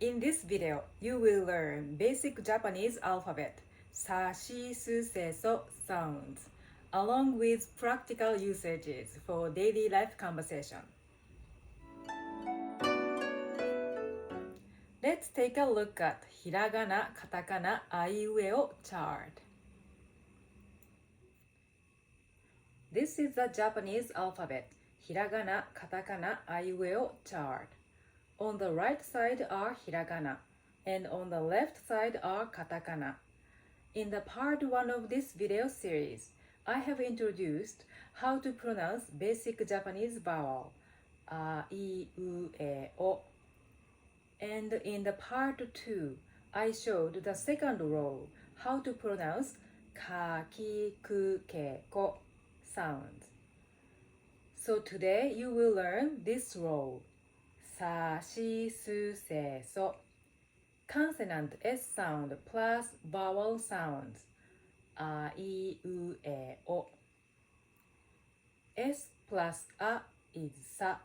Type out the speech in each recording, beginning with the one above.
In this video, you will learn basic Japanese alphabet, さしすせそ sounds, along with practical usages for daily life conversation. Let's take a look at Hiragana, Katakana AIUEO chart. This is the Japanese alphabet, Hiragana, Katakana AIUEO chart. On the right side are Hiragana, and on the left side are Katakana. In the part 1 of this video series, I have introduced how to pronounce basic Japanese vowel, AIUEO. And in the part 2, I showed the second row, how to pronounce ka, ki, ku, ke, ko sounds. So today you will learn this row, sa, shi, su, se, so. Consonant S sound plus vowel sounds, a, I, U, E, O. S plus a is sa.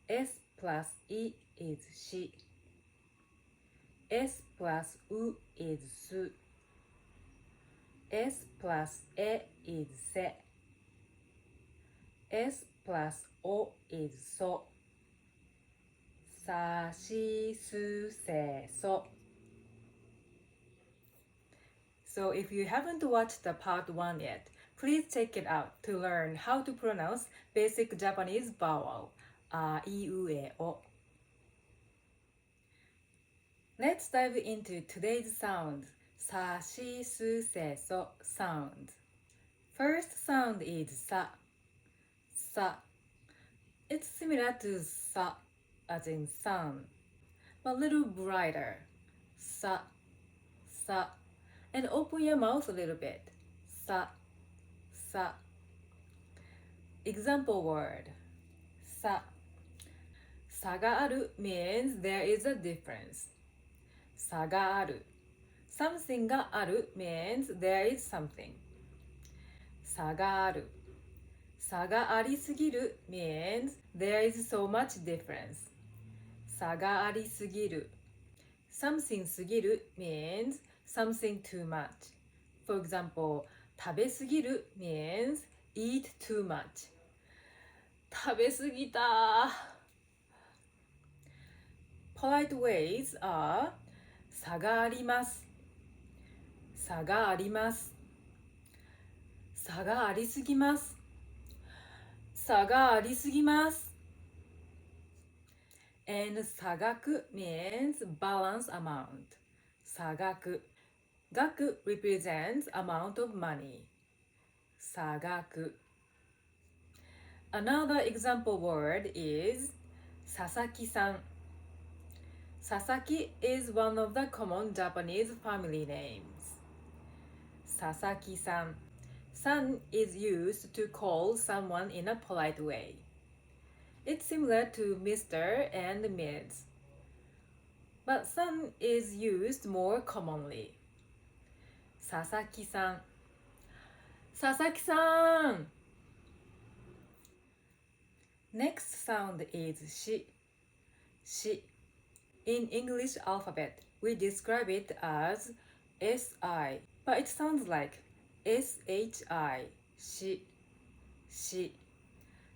S plus I is shi. S plus u is su. S plus e is se. S plus o is so. Sa, shi, su, se, so. So if you haven't watched the part 1 yet, please check it out to learn how to pronounce basic Japanese vowel, AIUEO. Let's dive into today's sounds, sa, shi, su, se, so sounds. First sound is sa. Sa. It's similar to sa, as in sun, but a little brighter. Sa, sa. And open your mouth a little bit. Sa, sa. Example word, sa. 差がある means there is a difference. 差がある something がある means there is something. 差がある差がありすぎる means there is so much difference. 差がありすぎる something すぎる means something too much. For example, 食べすぎる means eat too much. 食べすぎた Polite ways are 差があります差があります差がありすぎます差がありすぎます And 差額 means balance amount. 差額額 represents amount of money. 差額 Another example word is 佐々木さん Sasaki is one of the common Japanese family names. Sasaki-san. San is used to call someone in a polite way. It's similar to Mr. and Ms. But san is used more commonly. Sasaki-san. Sasaki-san! Next sound is shi. Shi. In English alphabet, we describe it as SI, but it sounds like SHI, shi, shi.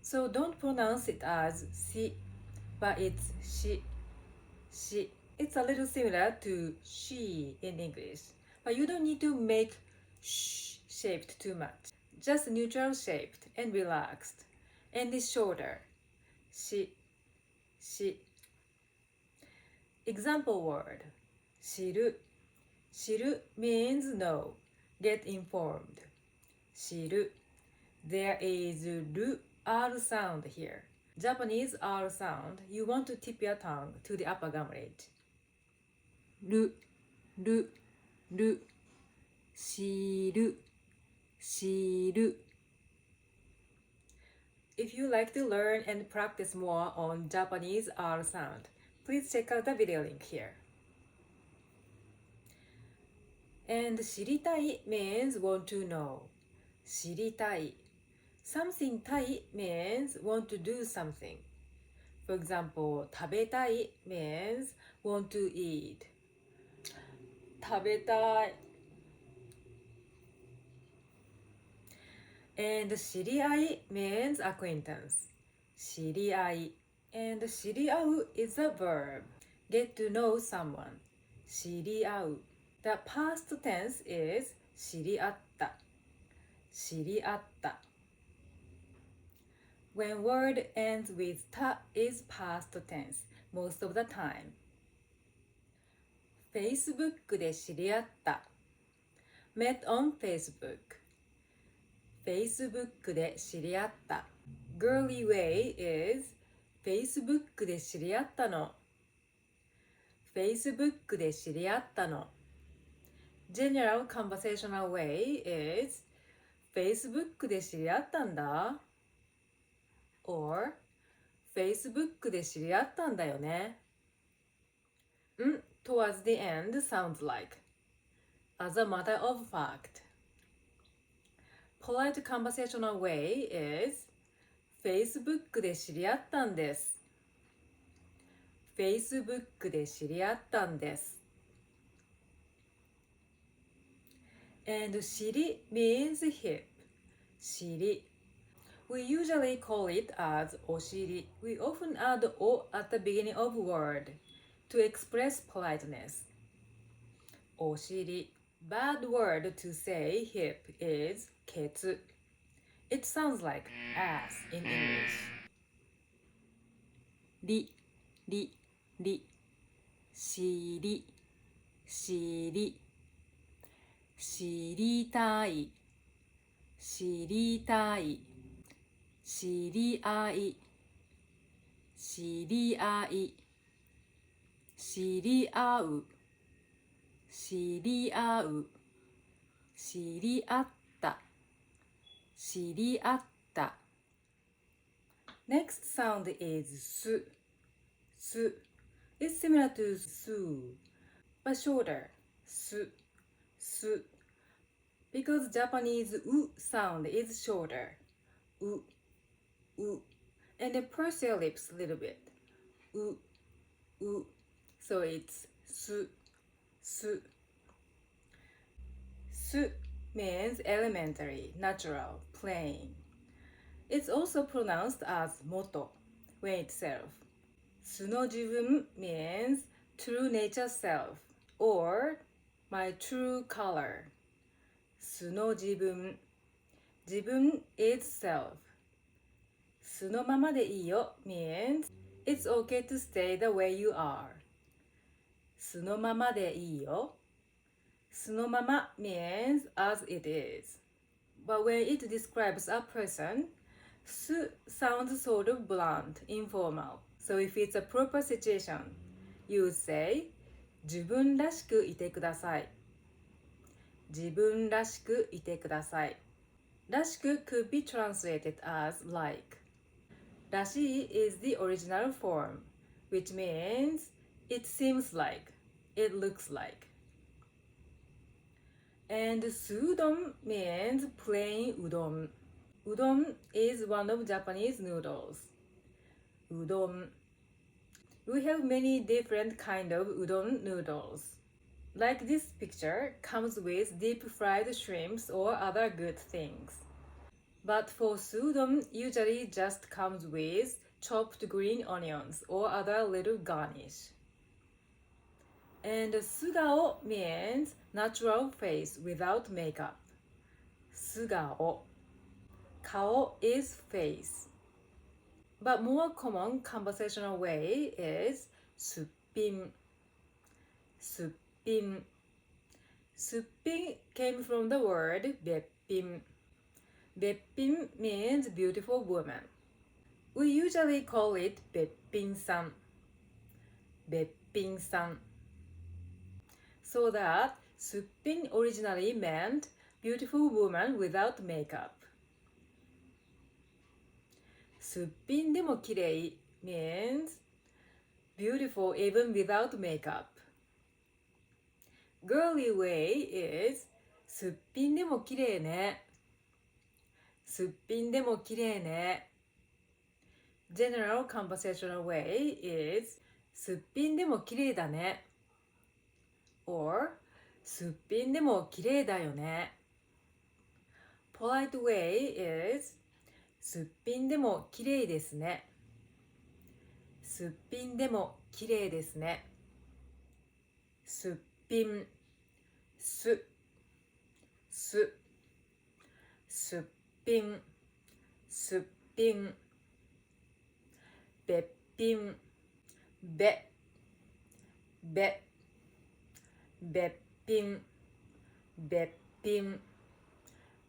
So don't pronounce it as si, but it's shi, shi. It's a little similar to she in English, but you don't need to make sh shaped too much. Just neutral shaped and relaxed, and it's shorter. Shi, shi. Example word, 知る 知る means know, get informed. 知る There is ru R sound here. Japanese R sound, you want to tip your tongue to the upper gum ridge. るるる知る知る If you like to learn and practice more on Japanese R sound, please check out the video link here. And 知りたい means want to know. 知りたい Something たい means want to do something. For example, 食べたい means want to eat. 食べたい。And 知り合い means acquaintance. 知り合い。And 知り合う is a verb. Get to know someone. 知り合う。The past tense is 知り合った。知り合った。When word ends with た is past tense most of the time. Facebook で知り合った。Met on Facebook. Facebook で知り合った。Girly way is Facebook で知り合ったの。Facebook で知り合ったの。General conversational way is Facebook で知り合ったんだ。or Facebook で知り合ったんだよね。towards the end sounds like as a matter of fact. Polite conversational way is Facebook で知り合ったんです。Facebook で知り合ったんです。And 知り means hip. 知り。We usually call it as おしり. We often add o at the beginning of word to express politeness. おしり. Bad word to say hip is ケツ. It sounds like ass in English. り、り、り。しり、しり。知りたい。知りたい。知り合い。知り合い。知り合う。知り合う。知り合った。知り合った。Next sound is す。す。It's similar to す but shorter. す。す。Because Japanese う sound is shorter. う。う。And then purse your lips a little bit. う。う。So it's す。す。す means elementary, natural, plain. It's also pronounced as 元 when itself. 素の自分 means true nature self or my true color. 素の自分。自分 is self. 素のままでいいよ means it's okay to stay the way you are. 素のままでいいよ。素のまま means as it is. But when it describes a person, す sounds sort of blunt, informal. So if it's a proper situation, you would say 自分らしくいてください。自分らしくいてください。らしく could be translated as like. らしい is the original form, which means it seems like, it looks like. And 素うどん means plain udon. Udon is one of Japanese noodles. Udon. We have many different kind of udon noodles. Like this picture comes with deep fried shrimps or other good things. But for udon usually just comes with chopped green onions or other little garnish. And 素顔 means natural face without makeup. 素顔. Kao is face. But more common conversational way is Suppin. Suppin. Suppin came from the word beppin. Beppin means beautiful woman. We usually call it beppin-san. Beppin-san. So that Suppin originally meant beautiful woman without makeup. すっぴんでも綺麗 means beautiful even without makeup. Girly way is すっぴんでも綺麗ね。すっぴんでも綺麗ね。General conversational way is すっぴんでも綺麗だね or すっぴんでも綺麗だよね Polite way is すっぴんでも綺麗ですねすっぴんでも綺麗ですねすっぴんすすすっぴんすっぴんべっぴんべべべっぴんべっぴん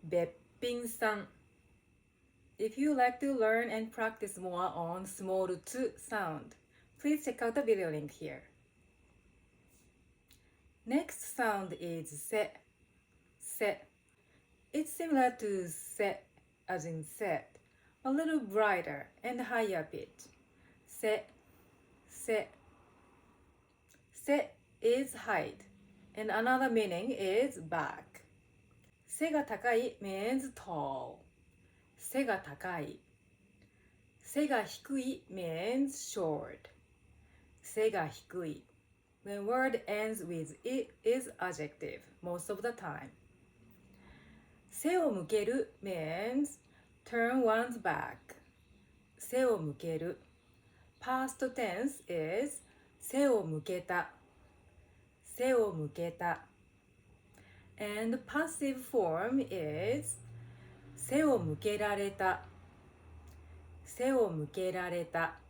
べっぴんさん If you like to learn and practice more on small t sound, please check out the video link here. Next sound is se. Se. It's similar to se as in said, a little brighter and higher pitch. Se. Se. Se is height, and another meaning is back. 背が高い means tall. 背が高い。背が低い means short. 背が低い。When word ends with it is adjective most of the time. 背を向ける means turn one's back. 背を向ける。Past tense is 背を向けた。背を向けた。And passive form is 背を向けられた。背を向けられた。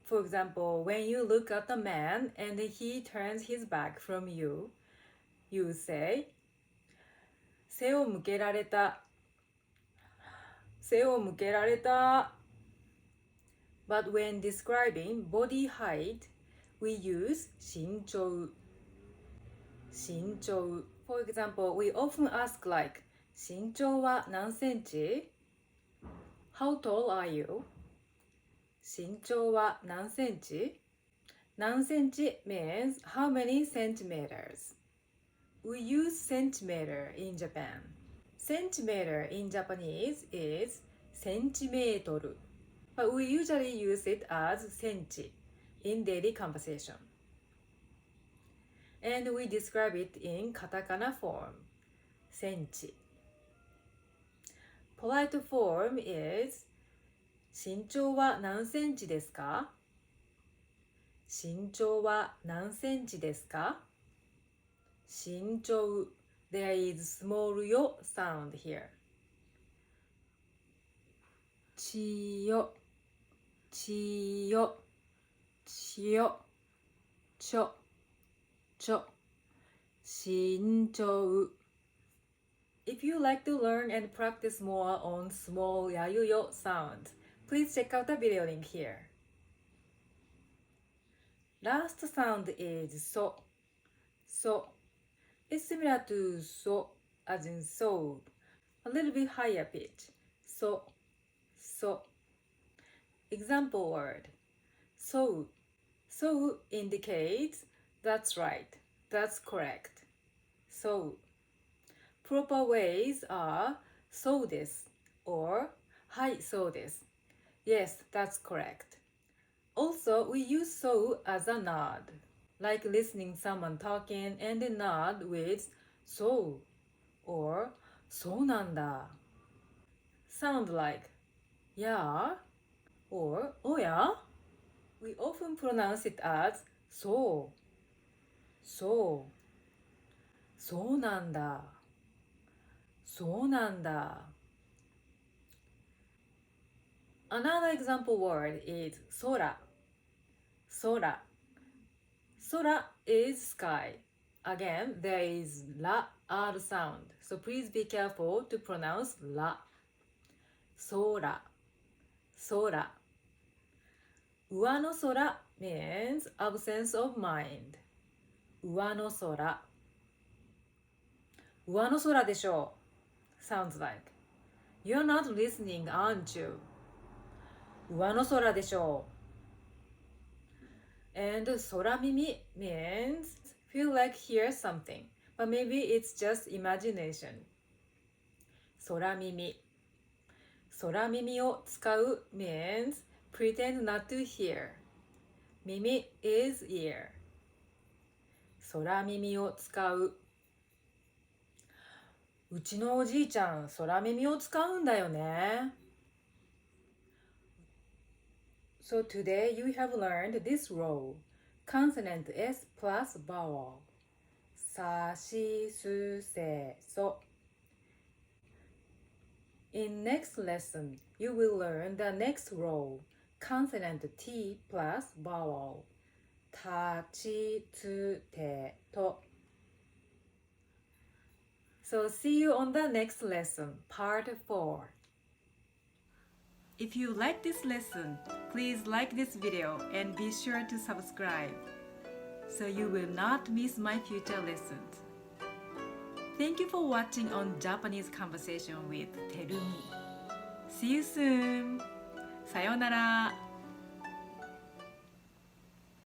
For example, when you look at a man and he turns his back from you, you say 背を向けられた。背を向けられた。But when describing body height, we use 身長。身長。For example, we often ask like 身長は何センチ How tall are you? 身長は何センチ何センチ means how many centimeters. We use centimeter in Japan. Centimeter in Japanese is センチメートル but we usually use it as センチ in daily conversation. And we describe it in Katakana form, センチ Polite form is 身長は何センチですか身長は何センチですか身長 There is small yo sound here. ちよちよちよちょちょ身長 If you like to learn and practice more on small yayuyo sounds, please check out the video link here. Last sound is so. So. It's similar to so as in so, a little bit higher pitch. So. So. Example word. So. So indicates that's right, that's correct. So. Proper ways are そうです or はいそうです Yes, that's correct. Also, we use so as a nod, like listening someone talking and a nod with so or そうなんだ Sound like yeah or oh yeah. We often pronounce it as そうそうそうなんだそうなんだ Another example word is Sora. Sora. Sora is sky. Again, there is la r sound, so please be careful to pronounce la. Sora. Sora. 上の空 means absence of mind. 上の空。上の空でしょう Sounds like You're not listening, aren't you? 上の空でしょう And 空耳 means feel like hear something, but maybe it's just imagination. 空耳空耳を使う means Pretend not to hear. 耳 is ear. 空耳を使う。うちのおじいちゃん、空耳を使うんだよね。So today you have learned this role. Consonant S plus vowel. さしすせそ。In next lesson, you will learn the next role. Consonant T plus vowel. たちつてと。So see you on the next lesson, part 4. If you like this lesson, please like this video and be sure to subscribe so you will not miss my future lessons. Thank you for watching on Japanese Conversation with Terumi. See you soon! さようなら!